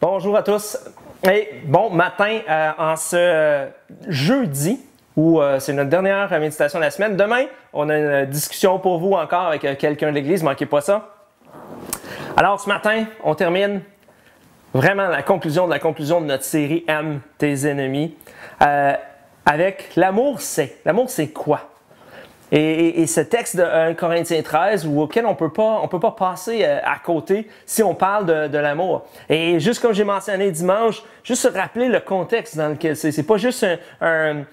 Bonjour à tous et bon matin en ce jeudi où c'est notre dernière méditation de la semaine. Demain, on a une discussion pour vous encore avec quelqu'un de l'Église, ne manquez pas ça. Alors ce matin, on termine vraiment la conclusion de notre série « Aime tes ennemis » avec l'amour c'est. L'amour c'est quoi? Et ce texte de 1 Corinthiens 13 auquel on peut pas passer à côté si on parle de l'amour. Et juste comme j'ai mentionné dimanche, juste se rappeler le contexte dans lequel c'est pas juste un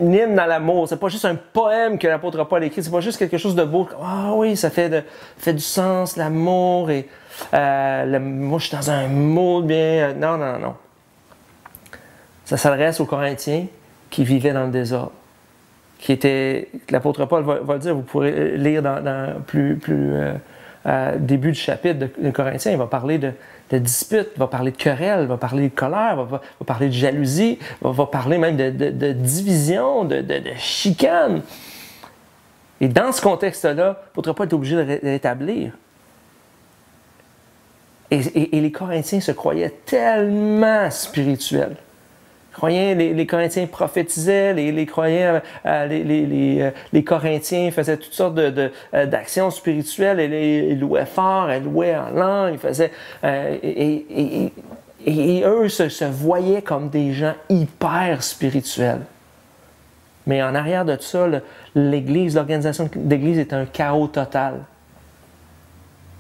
hymne à l'amour, c'est pas juste un poème que l'apôtre Paul écrit, c'est pas juste quelque chose de beau. Ah oui, ça fait du sens, l'amour et moi je suis dans un mood bien. Non. Ça s'adresse aux Corinthiens qui vivaient dans le désordre. L'apôtre Paul va le dire, vous pourrez lire dans début du chapitre de Corinthiens, il va parler de disputes, il va parler de querelles, il va parler de colère, il va parler de jalousie, il va parler même de division, de chicane. Et dans ce contexte-là, l'apôtre Paul est obligé de rétablir. Et les Corinthiens se croyaient tellement spirituels. Les Corinthiens prophétisaient, les Corinthiens faisaient toutes sortes d'actions spirituelles, ils louaient fort, ils louaient en langue, et eux se voyaient comme des gens hyper spirituels. Mais en arrière de tout ça, l'organisation d'Église est un chaos total.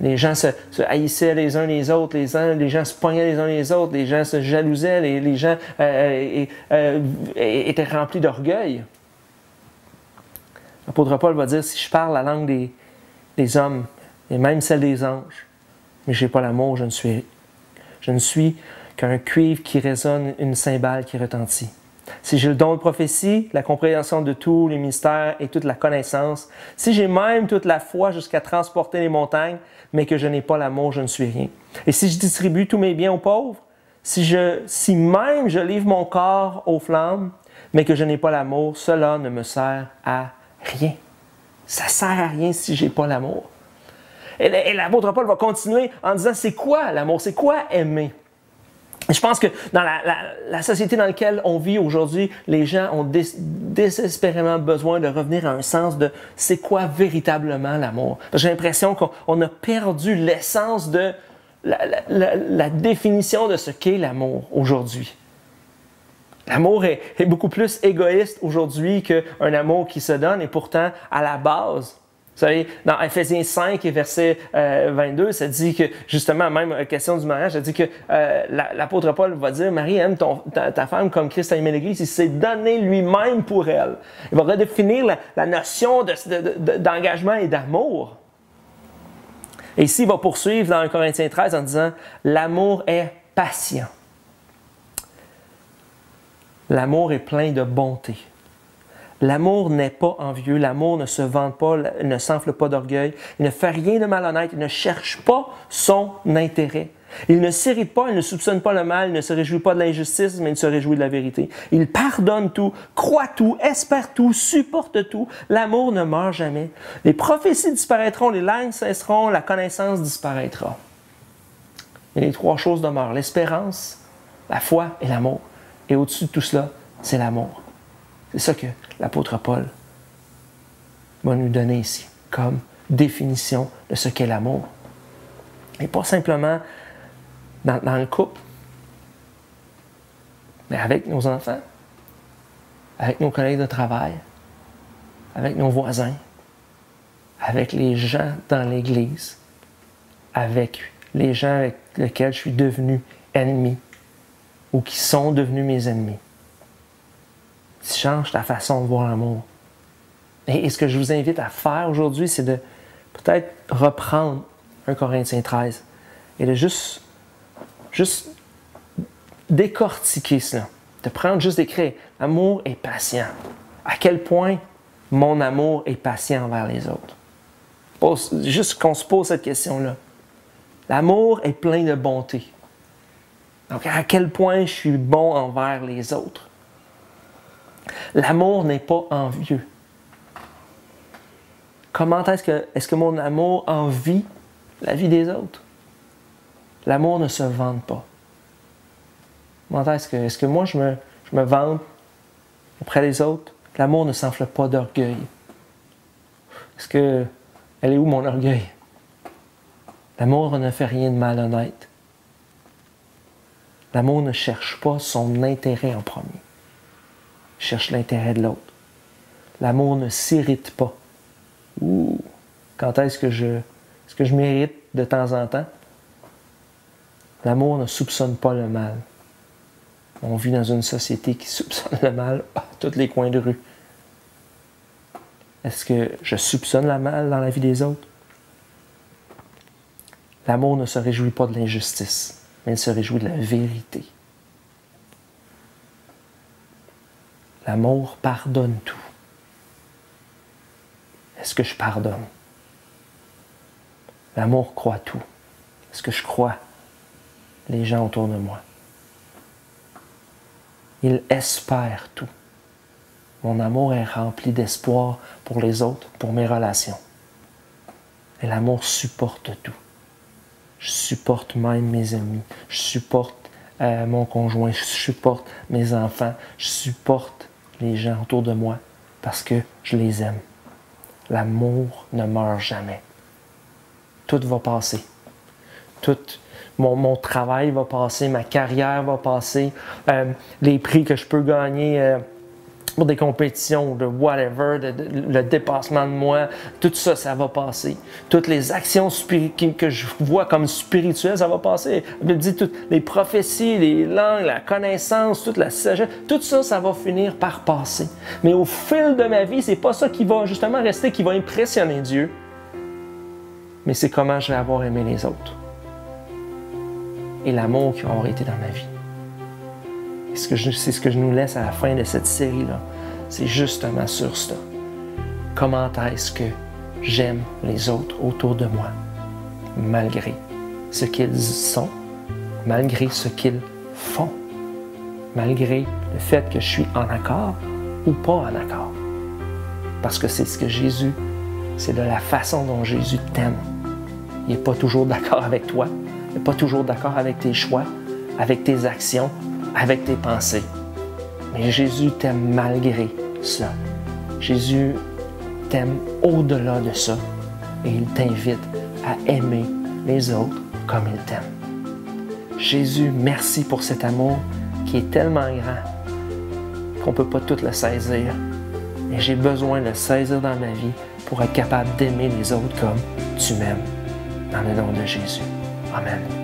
Les gens se haïssaient les uns les autres, les gens se pognaient les uns les autres, les gens se jalousaient, les gens étaient remplis d'orgueil. L'apôtre Paul va dire, si je parle la langue des hommes, et même celle des anges, mais je n'ai pas l'amour, je ne suis qu'un cuivre qui résonne, une cymbale qui retentit. Si j'ai le don de prophétie, la compréhension de tous les mystères et toute la connaissance, si j'ai même toute la foi jusqu'à transporter les montagnes, mais que je n'ai pas l'amour, je ne suis rien. Et si je distribue tous mes biens aux pauvres, si même je livre mon corps aux flammes, mais que je n'ai pas l'amour, cela ne me sert à rien. Ça ne sert à rien si je n'ai pas l'amour. Et l'apôtre Paul va continuer en disant, c'est quoi l'amour? C'est quoi aimer? Je pense que dans la société dans laquelle on vit aujourd'hui, les gens ont désespérément besoin de revenir à un sens de c'est quoi véritablement l'amour. J'ai l'impression qu'on a perdu l'essence de la définition de ce qu'est l'amour aujourd'hui. L'amour est beaucoup plus égoïste aujourd'hui qu'un amour qui se donne et pourtant à la base. Vous savez, dans Ephésiens 5 et verset 22, ça dit que, justement, même question du mariage, ça dit que l'apôtre Paul va dire, Marie, aime ta femme comme Christ a aimé l'Église, il s'est donné lui-même pour elle. Il va redéfinir la notion d'engagement et d'amour. Et ici, il va poursuivre dans 1 Corinthiens 13 en disant, l'amour est patient. L'amour est plein de bonté. L'amour n'est pas envieux, l'amour ne se vante pas, ne s'enfle pas d'orgueil, il ne fait rien de malhonnête, il ne cherche pas son intérêt. Il ne s'irrite pas, il ne soupçonne pas le mal, il ne se réjouit pas de l'injustice, mais il se réjouit de la vérité. Il pardonne tout, croit tout, espère tout, supporte tout. L'amour ne meurt jamais. Les prophéties disparaîtront, les langues cesseront, la connaissance disparaîtra. Et les trois choses demeurent, l'espérance, la foi et l'amour. Et au-dessus de tout cela, c'est l'amour. C'est ça que l'apôtre Paul va nous donner ici, comme définition de ce qu'est l'amour. Et pas simplement dans le couple, mais avec nos enfants, avec nos collègues de travail, avec nos voisins, avec les gens dans l'Église, avec les gens avec lesquels je suis devenu ennemi ou qui sont devenus mes ennemis. Tu changes ta façon de voir l'amour. Et ce que je vous invite à faire aujourd'hui, c'est de peut-être reprendre 1 Corinthiens 13 et de juste décortiquer cela. De prendre juste d'écrire. L'amour est patient. À quel point mon amour est patient envers les autres? Juste qu'on se pose cette question-là. L'amour est plein de bonté. Donc, à quel point je suis bon envers les autres? L'amour n'est pas envieux. Comment est-ce que mon amour envie la vie des autres? L'amour ne se vante pas. Est-ce que moi, je me vante auprès des autres? L'amour ne s'enfle pas d'orgueil. Elle est où mon orgueil? L'amour ne fait rien de malhonnête. L'amour ne cherche pas son intérêt en premier. Il cherche l'intérêt de l'autre. L'amour ne s'irrite pas. Quand est-ce que je m'irrite de temps en temps? L'amour ne soupçonne pas le mal. On vit dans une société qui soupçonne le mal à tous les coins de rue. Est-ce que je soupçonne le mal dans la vie des autres? L'amour ne se réjouit pas de l'injustice, mais il se réjouit de la vérité. L'amour pardonne tout. Est-ce que je pardonne? L'amour croit tout. Est-ce que je crois les gens autour de moi? Il espère tout. Mon amour est rempli d'espoir pour les autres, pour mes relations. Et l'amour supporte tout. Je supporte même mes amis. Je supporte mon conjoint. Je supporte mes enfants. Je supporte les gens autour de moi parce que je les aime. L'amour ne meurt jamais. Tout va passer. Tout mon travail va passer, ma carrière va passer, les prix que je peux gagner pour des compétitions, de whatever, le dépassement de moi, tout ça, ça va passer. Toutes les actions que je vois comme spirituelles, ça va passer. La Bible dit toutes les prophéties, les langues, la connaissance, toute la sagesse, tout ça, ça va finir par passer. Mais au fil de ma vie, c'est pas ça qui va justement rester, qui va impressionner Dieu, mais c'est comment je vais avoir aimé les autres. Et l'amour qui aura été dans ma vie. C'est ce que je nous laisse à la fin de cette série-là. C'est justement sur ça. Comment est-ce que j'aime les autres autour de moi, malgré ce qu'ils sont, malgré ce qu'ils font, malgré le fait que je suis en accord ou pas en accord. Parce que c'est ce que Jésus, c'est de la façon dont Jésus t'aime. Il n'est pas toujours d'accord avec toi. Il n'est pas toujours d'accord avec tes choix, avec tes actions, avec tes pensées. Mais Jésus t'aime malgré ça. Jésus t'aime au-delà de ça. Et il t'invite à aimer les autres comme il t'aime. Jésus, merci pour cet amour qui est tellement grand qu'on ne peut pas tout le saisir. Et j'ai besoin de le saisir dans ma vie pour être capable d'aimer les autres comme tu m'aimes. Dans le nom de Jésus. Amen.